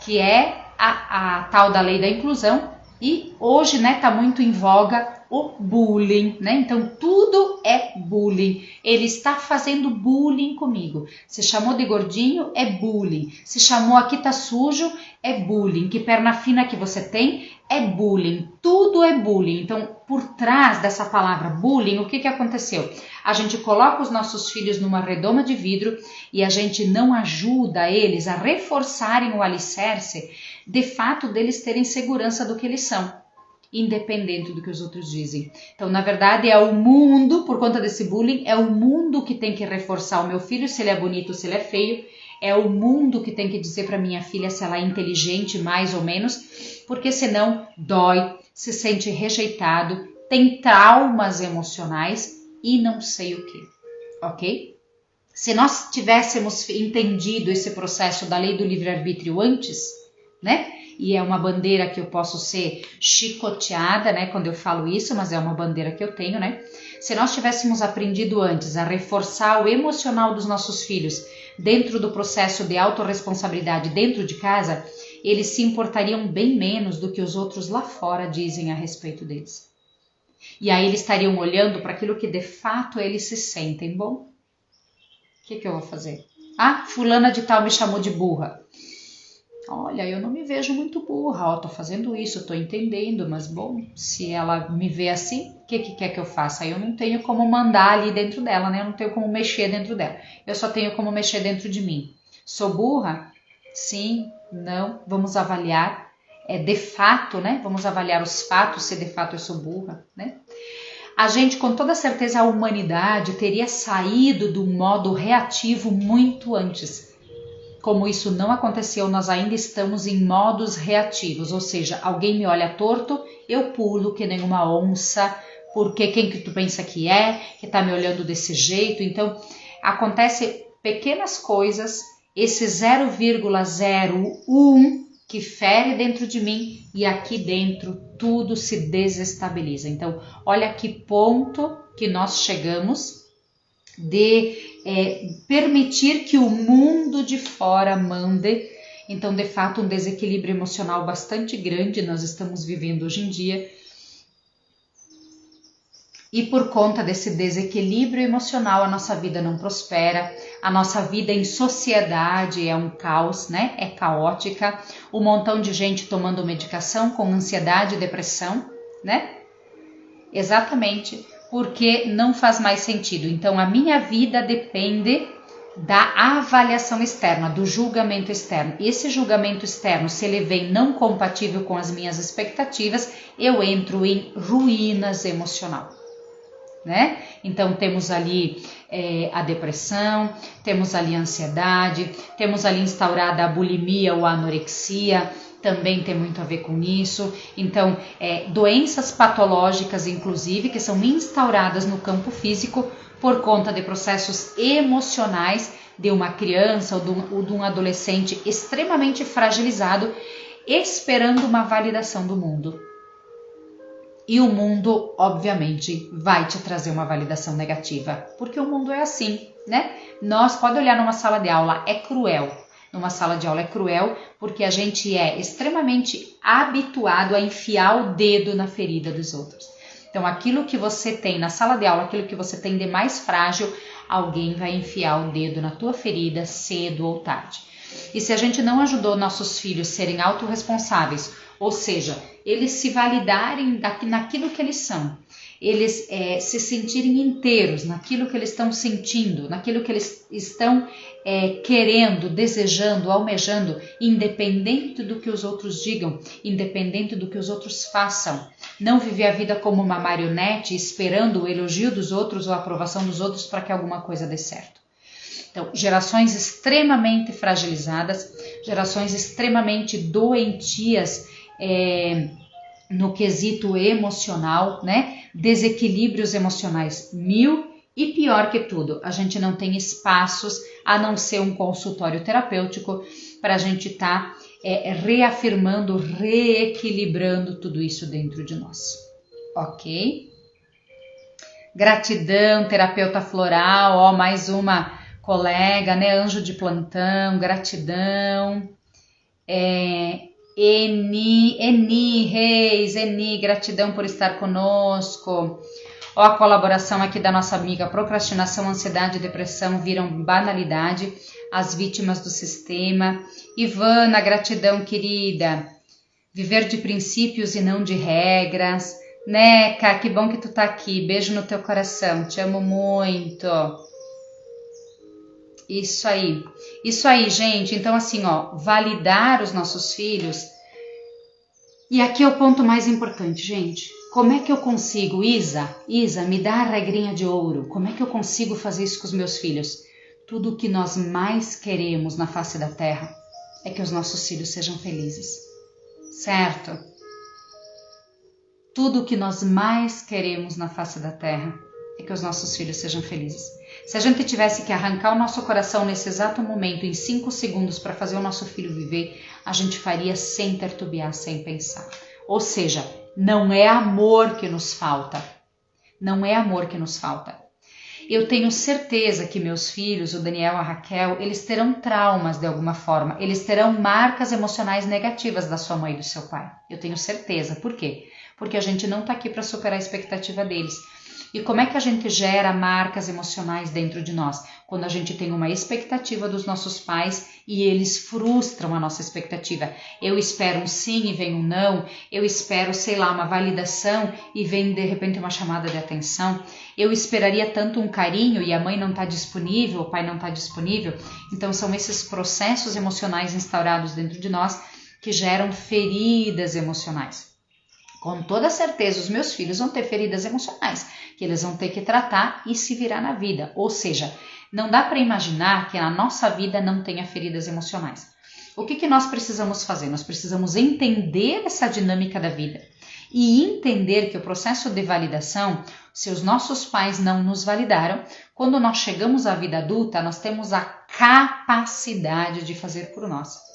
que é a tal da lei da inclusão, e hoje, né, tá muito em voga o bullying, né? Então tudo é bullying. Ele está fazendo bullying comigo. Se chamou de gordinho, é bullying. Se chamou aqui tá sujo, é bullying. Que perna fina que você tem, é bullying. Tudo é bullying. Então, por trás dessa palavra bullying, o que aconteceu? A gente coloca os nossos filhos numa redoma de vidro e a gente não ajuda eles a reforçarem o alicerce, de fato, deles terem segurança do que eles são, independente do que os outros dizem. Então, na verdade, é o mundo, por conta desse bullying, é o mundo que tem que reforçar o meu filho, se ele é bonito ou se ele é feio, é o mundo que tem que dizer para minha filha se ela é inteligente, mais ou menos, porque senão dói, se sente rejeitado, tem traumas emocionais e não sei o que, ok? Se nós tivéssemos entendido esse processo da lei do livre-arbítrio antes, né? E é uma bandeira que eu posso ser chicoteada, né, quando eu falo isso, mas é uma bandeira que eu tenho, né? Se nós tivéssemos aprendido antes a reforçar o emocional dos nossos filhos dentro do processo de autorresponsabilidade dentro de casa, eles se importariam bem menos do que os outros lá fora dizem a respeito deles. E aí eles estariam olhando para aquilo que de fato eles se sentem. Bom, o que eu vou fazer? Ah, fulana de tal me chamou de burra. Olha, eu não me vejo muito burra, ó, tô fazendo isso, tô entendendo, mas bom, se ela me vê assim, o que quer que eu faça? Eu não tenho como mandar ali dentro dela, né? Eu não tenho como mexer dentro dela. Eu só tenho como mexer dentro de mim. Sou burra? Sim, não, vamos avaliar. De fato, né? Vamos avaliar os fatos, se de fato eu sou burra, né? A gente, com toda certeza, a humanidade teria saído do modo reativo muito antes. Como isso não aconteceu, nós ainda estamos em modos reativos, ou seja, alguém me olha torto, eu pulo que nem uma onça, porque quem que tu pensa que tá me olhando desse jeito? Então, acontece pequenas coisas, esse 0,01 que fere dentro de mim e aqui dentro tudo se desestabiliza. Então, olha que ponto que nós chegamos de permitir que o mundo de fora mande. Então, de fato, um desequilíbrio emocional bastante grande nós estamos vivendo hoje em dia. E por conta desse desequilíbrio emocional, a nossa vida não prospera, a nossa vida em sociedade é um caos, né? É caótica, um montão de gente tomando medicação com ansiedade e depressão, né? Exatamente, porque não faz mais sentido. Então, a minha vida depende da avaliação externa, do julgamento externo. Esse julgamento externo, se ele vem não compatível com as minhas expectativas, eu entro em ruínas emocional, né? Então, temos ali a depressão, temos ali a ansiedade, temos ali instaurada a bulimia ou a anorexia, também tem muito a ver com isso. Então, doenças patológicas, inclusive, que são instauradas no campo físico por conta de processos emocionais de uma criança ou de um adolescente extremamente fragilizado, esperando uma validação do mundo. E o mundo, obviamente, vai te trazer uma validação negativa, porque o mundo é assim, né? Nós, pode olhar numa sala de aula, é cruel. Numa sala de aula é cruel porque a gente é extremamente habituado a enfiar o dedo na ferida dos outros. Então, aquilo que você tem na sala de aula, aquilo que você tem de mais frágil, alguém vai enfiar o dedo na tua ferida cedo ou tarde. E se a gente não ajudou nossos filhos a serem autorresponsáveis, ou seja, eles se validarem naquilo que eles são, eles se sentirem inteiros naquilo que eles estão sentindo, naquilo que eles estão querendo, desejando, almejando, independente do que os outros digam, independente do que os outros façam. Não viver a vida como uma marionete esperando o elogio dos outros ou a aprovação dos outros para que alguma coisa dê certo. Então, gerações extremamente fragilizadas, gerações extremamente doentias no quesito emocional, né? Desequilíbrios emocionais mil, e pior que tudo, a gente não tem espaços a não ser um consultório terapêutico para a gente estar reafirmando, reequilibrando tudo isso dentro de nós, ok? Gratidão, terapeuta floral, mais uma colega, né? Anjo de plantão, gratidão. Eni Reis, Eni, gratidão por estar conosco. Ó, a colaboração aqui da nossa amiga, procrastinação, ansiedade e depressão viram banalidade, as vítimas do sistema. Ivana, gratidão, querida. Viver de princípios e não de regras. Neca, que bom que tu tá aqui, beijo no teu coração, te amo muito. Isso aí, gente. Então assim, ó, validar os nossos filhos. E aqui é o ponto mais importante, gente. Como é que eu consigo, Isa, me dá a regrinha de ouro. Como é que eu consigo fazer isso com os meus filhos? Tudo o que nós mais queremos na face da terra é que os nossos filhos sejam felizes, certo? Tudo o que nós mais queremos na face da terra é que os nossos filhos sejam felizes. Se a gente tivesse que arrancar o nosso coração nesse exato momento, em 5 segundos, para fazer o nosso filho viver, a gente faria sem titubear, sem pensar. Ou seja, não é amor que nos falta. Não é amor que nos falta. Eu tenho certeza que meus filhos, o Daniel e a Raquel, eles terão traumas de alguma forma. Eles terão marcas emocionais negativas da sua mãe e do seu pai. Eu tenho certeza. Por quê? Porque a gente não está aqui para superar a expectativa deles. E como é que a gente gera marcas emocionais dentro de nós? Quando a gente tem uma expectativa dos nossos pais e eles frustram a nossa expectativa. Eu espero um sim e vem um não. Eu espero, sei lá, uma validação e vem de repente uma chamada de atenção. Eu esperaria tanto um carinho e a mãe não está disponível, o pai não está disponível. Então são esses processos emocionais instaurados dentro de nós que geram feridas emocionais. Com toda certeza, os meus filhos vão ter feridas emocionais, que eles vão ter que tratar e se virar na vida. Ou seja, não dá para imaginar que a nossa vida não tenha feridas emocionais. O que nós precisamos fazer? Nós precisamos entender essa dinâmica da vida e entender que o processo de validação, se os nossos pais não nos validaram, quando nós chegamos à vida adulta, nós temos a capacidade de fazer por nós.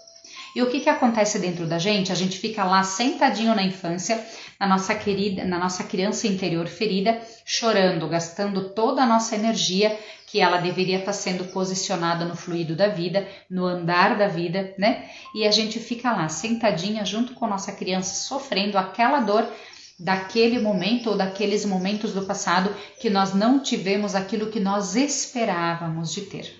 E o que acontece dentro da gente? A gente fica lá sentadinho na infância, na nossa criança interior ferida, chorando, gastando toda a nossa energia que ela deveria estar sendo posicionada no fluido da vida, no andar da vida, né? E a gente fica lá sentadinha junto com a nossa criança, sofrendo aquela dor daquele momento ou daqueles momentos do passado que nós não tivemos aquilo que nós esperávamos de ter.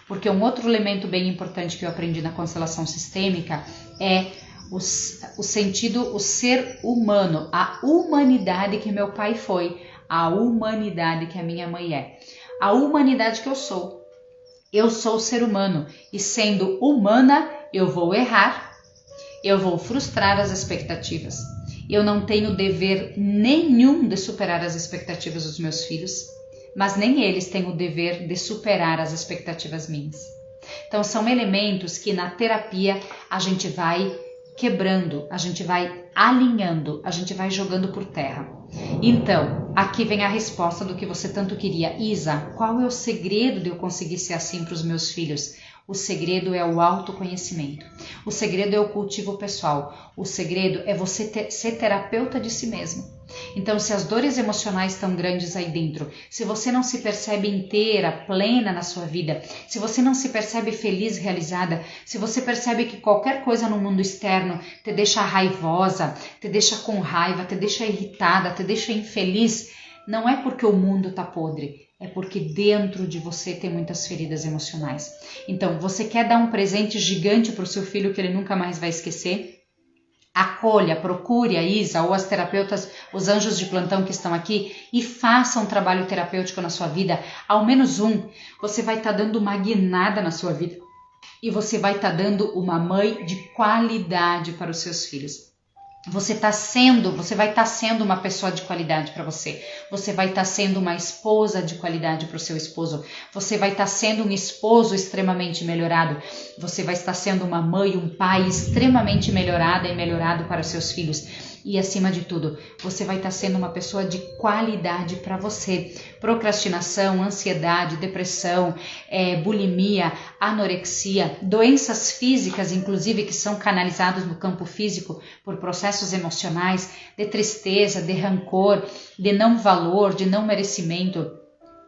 Porque um outro elemento bem importante que eu aprendi na constelação sistêmica é o sentido, o ser humano, a humanidade que meu pai foi, a humanidade que a minha mãe é, a humanidade que eu sou. Eu sou o ser humano e sendo humana eu vou errar, eu vou frustrar as expectativas. Eu não tenho dever nenhum de superar as expectativas dos meus filhos, mas nem eles têm o dever de superar as expectativas minhas. Então são elementos que na terapia a gente vai quebrando, a gente vai alinhando, a gente vai jogando por terra. Então, aqui vem a resposta do que você tanto queria. Isa, qual é o segredo de eu conseguir ser assim para os meus filhos? O segredo é o autoconhecimento. O segredo é o cultivo pessoal. O segredo é você ser terapeuta de si mesmo. Então, se as dores emocionais estão grandes aí dentro, se você não se percebe inteira, plena na sua vida, se você não se percebe feliz, realizada, se você percebe que qualquer coisa no mundo externo te deixa raivosa, te deixa com raiva, te deixa irritada, te deixa infeliz, não é porque o mundo está podre, é porque dentro de você tem muitas feridas emocionais. Então, você quer dar um presente gigante para o seu filho que ele nunca mais vai esquecer? Acolha, procure a Isa ou as terapeutas, os anjos de plantão que estão aqui e faça um trabalho terapêutico na sua vida, ao menos um. Você vai estar dando uma guinada na sua vida e você vai estar dando uma mãe de qualidade para os seus filhos. Você vai estar sendo uma pessoa de qualidade para você. Você vai estar sendo uma esposa de qualidade para o seu esposo. Você vai estar sendo um esposo extremamente melhorado. Você vai estar sendo uma mãe, um pai extremamente melhorada e melhorado para os seus filhos. E acima de tudo, você vai estar sendo uma pessoa de qualidade para você. Procrastinação, ansiedade, depressão, bulimia, anorexia, doenças físicas, inclusive, que são canalizadas no campo físico por processos emocionais, de tristeza, de rancor, de não valor, de não merecimento,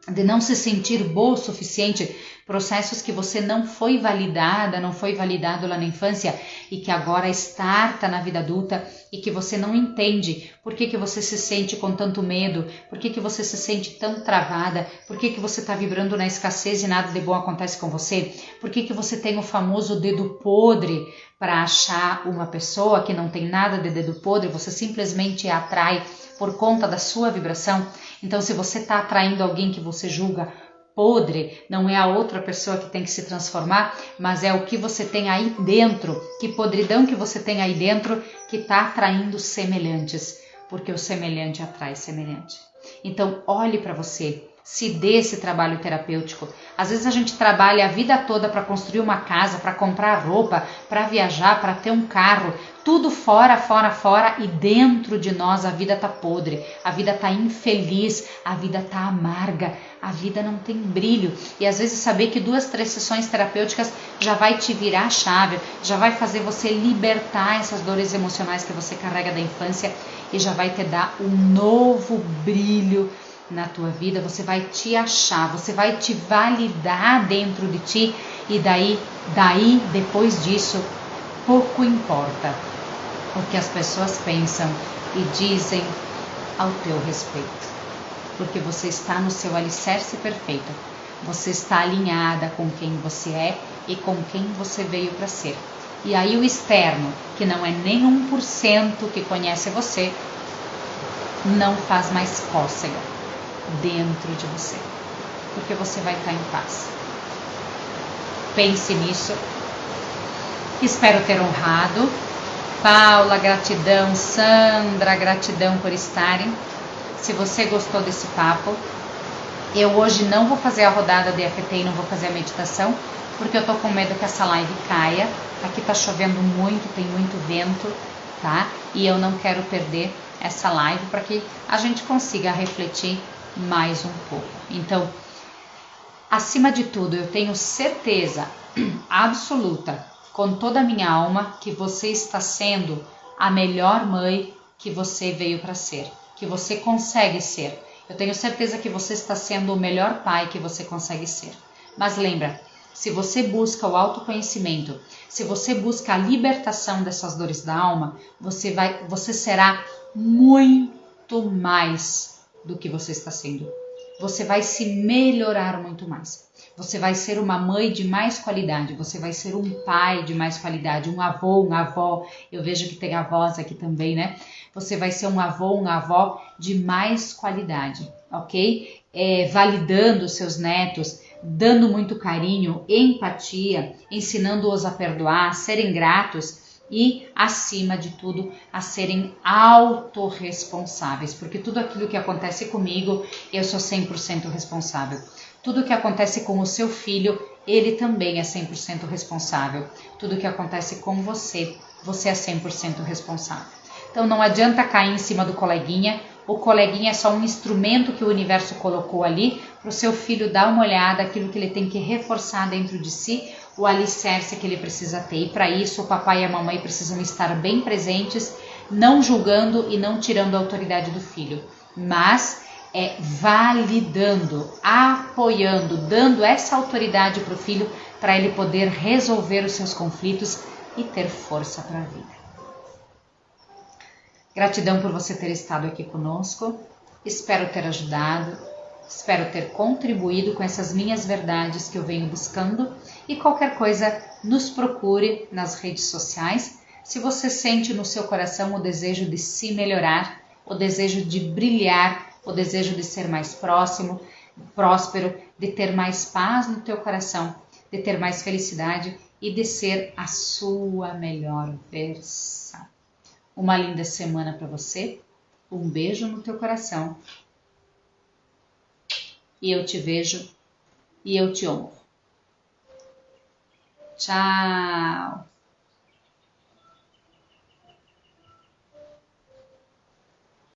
de não se sentir boa o suficiente, processos que você não foi validada, não foi validado lá na infância e que agora estarta na vida adulta e que você não entende por que você se sente com tanto medo, por que você se sente tão travada, por que você está vibrando na escassez e nada de bom acontece com você, por que você tem o famoso dedo podre para achar uma pessoa que não tem nada de dedo podre, você simplesmente a atrai por conta da sua vibração. Então, se você está atraindo alguém que você julga podre, não é a outra pessoa que tem que se transformar, mas é o que você tem aí dentro, que podridão que você tem aí dentro que está atraindo semelhantes, porque o semelhante atrai semelhante. Então, olhe para você, se dê esse trabalho terapêutico. Às vezes a gente trabalha a vida toda para construir uma casa, para comprar roupa, para viajar, para ter um carro, tudo fora, fora, fora, e dentro de nós a vida tá podre, a vida tá infeliz, a vida tá amarga, a vida não tem brilho. E às vezes saber que 2, 3 sessões terapêuticas já vai te virar a chave, já vai fazer você libertar essas dores emocionais que você carrega da infância e já vai te dar um novo brilho na tua vida. Você vai te achar, você vai te validar dentro de ti e daí depois disso pouco importa o que as pessoas pensam e dizem ao teu respeito, porque você está no seu alicerce perfeito, você está alinhada com quem você é e com quem você veio para ser. E aí o externo, que não é nem 1% que conhece você, não faz mais cócega dentro de você, porque você vai estar em paz. Pense nisso. Espero ter honrado. Paula, gratidão. Sandra, gratidão por estarem. Se você gostou desse papo, eu hoje não vou fazer a rodada de EFT e não vou fazer a meditação, porque eu tô com medo que essa live caia. Aqui tá chovendo muito, tem muito vento, tá? E eu não quero perder essa live para que a gente consiga refletir mais um pouco. Então, acima de tudo, eu tenho certeza absoluta, com toda a minha alma, que você está sendo a melhor mãe que você veio para ser, que você consegue ser. Eu tenho certeza que você está sendo o melhor pai que você consegue ser. Mas lembra, se você busca o autoconhecimento, se você busca a libertação dessas dores da alma, você será muito mais do que você está sendo. Você vai se melhorar muito mais. Você vai ser uma mãe de mais qualidade, você vai ser um pai de mais qualidade, um avô, uma avó. Eu vejo que tem avós aqui também, né? Você vai ser um avô, uma avó de mais qualidade, ok? Validando os seus netos, dando muito carinho, empatia, ensinando-os a perdoar, a serem gratos e, acima de tudo, a serem autorresponsáveis, porque tudo aquilo que acontece comigo, eu sou 100% responsável. Tudo que acontece com o seu filho, ele também é 100% responsável. Tudo que acontece com você, você é 100% responsável. Então não adianta cair em cima do coleguinha. O coleguinha é só um instrumento que o universo colocou ali para o seu filho dar uma olhada, aquilo que ele tem que reforçar dentro de si, o alicerce que ele precisa ter. E para isso o papai e a mamãe precisam estar bem presentes, não julgando e não tirando a autoridade do filho, mas validando, apoiando, dando essa autoridade para o filho para ele poder resolver os seus conflitos e ter força para a vida. Gratidão por você ter estado aqui conosco, espero ter ajudado, espero ter contribuído com essas minhas verdades que eu venho buscando e qualquer coisa nos procure nas redes sociais. Se você sente no seu coração o desejo de se melhorar, o desejo de brilhar, o desejo de ser mais próspero, de ter mais paz no teu coração, de ter mais felicidade e de ser a sua melhor versão. Uma linda semana para você, um beijo no teu coração e eu te vejo e eu te honro. Tchau!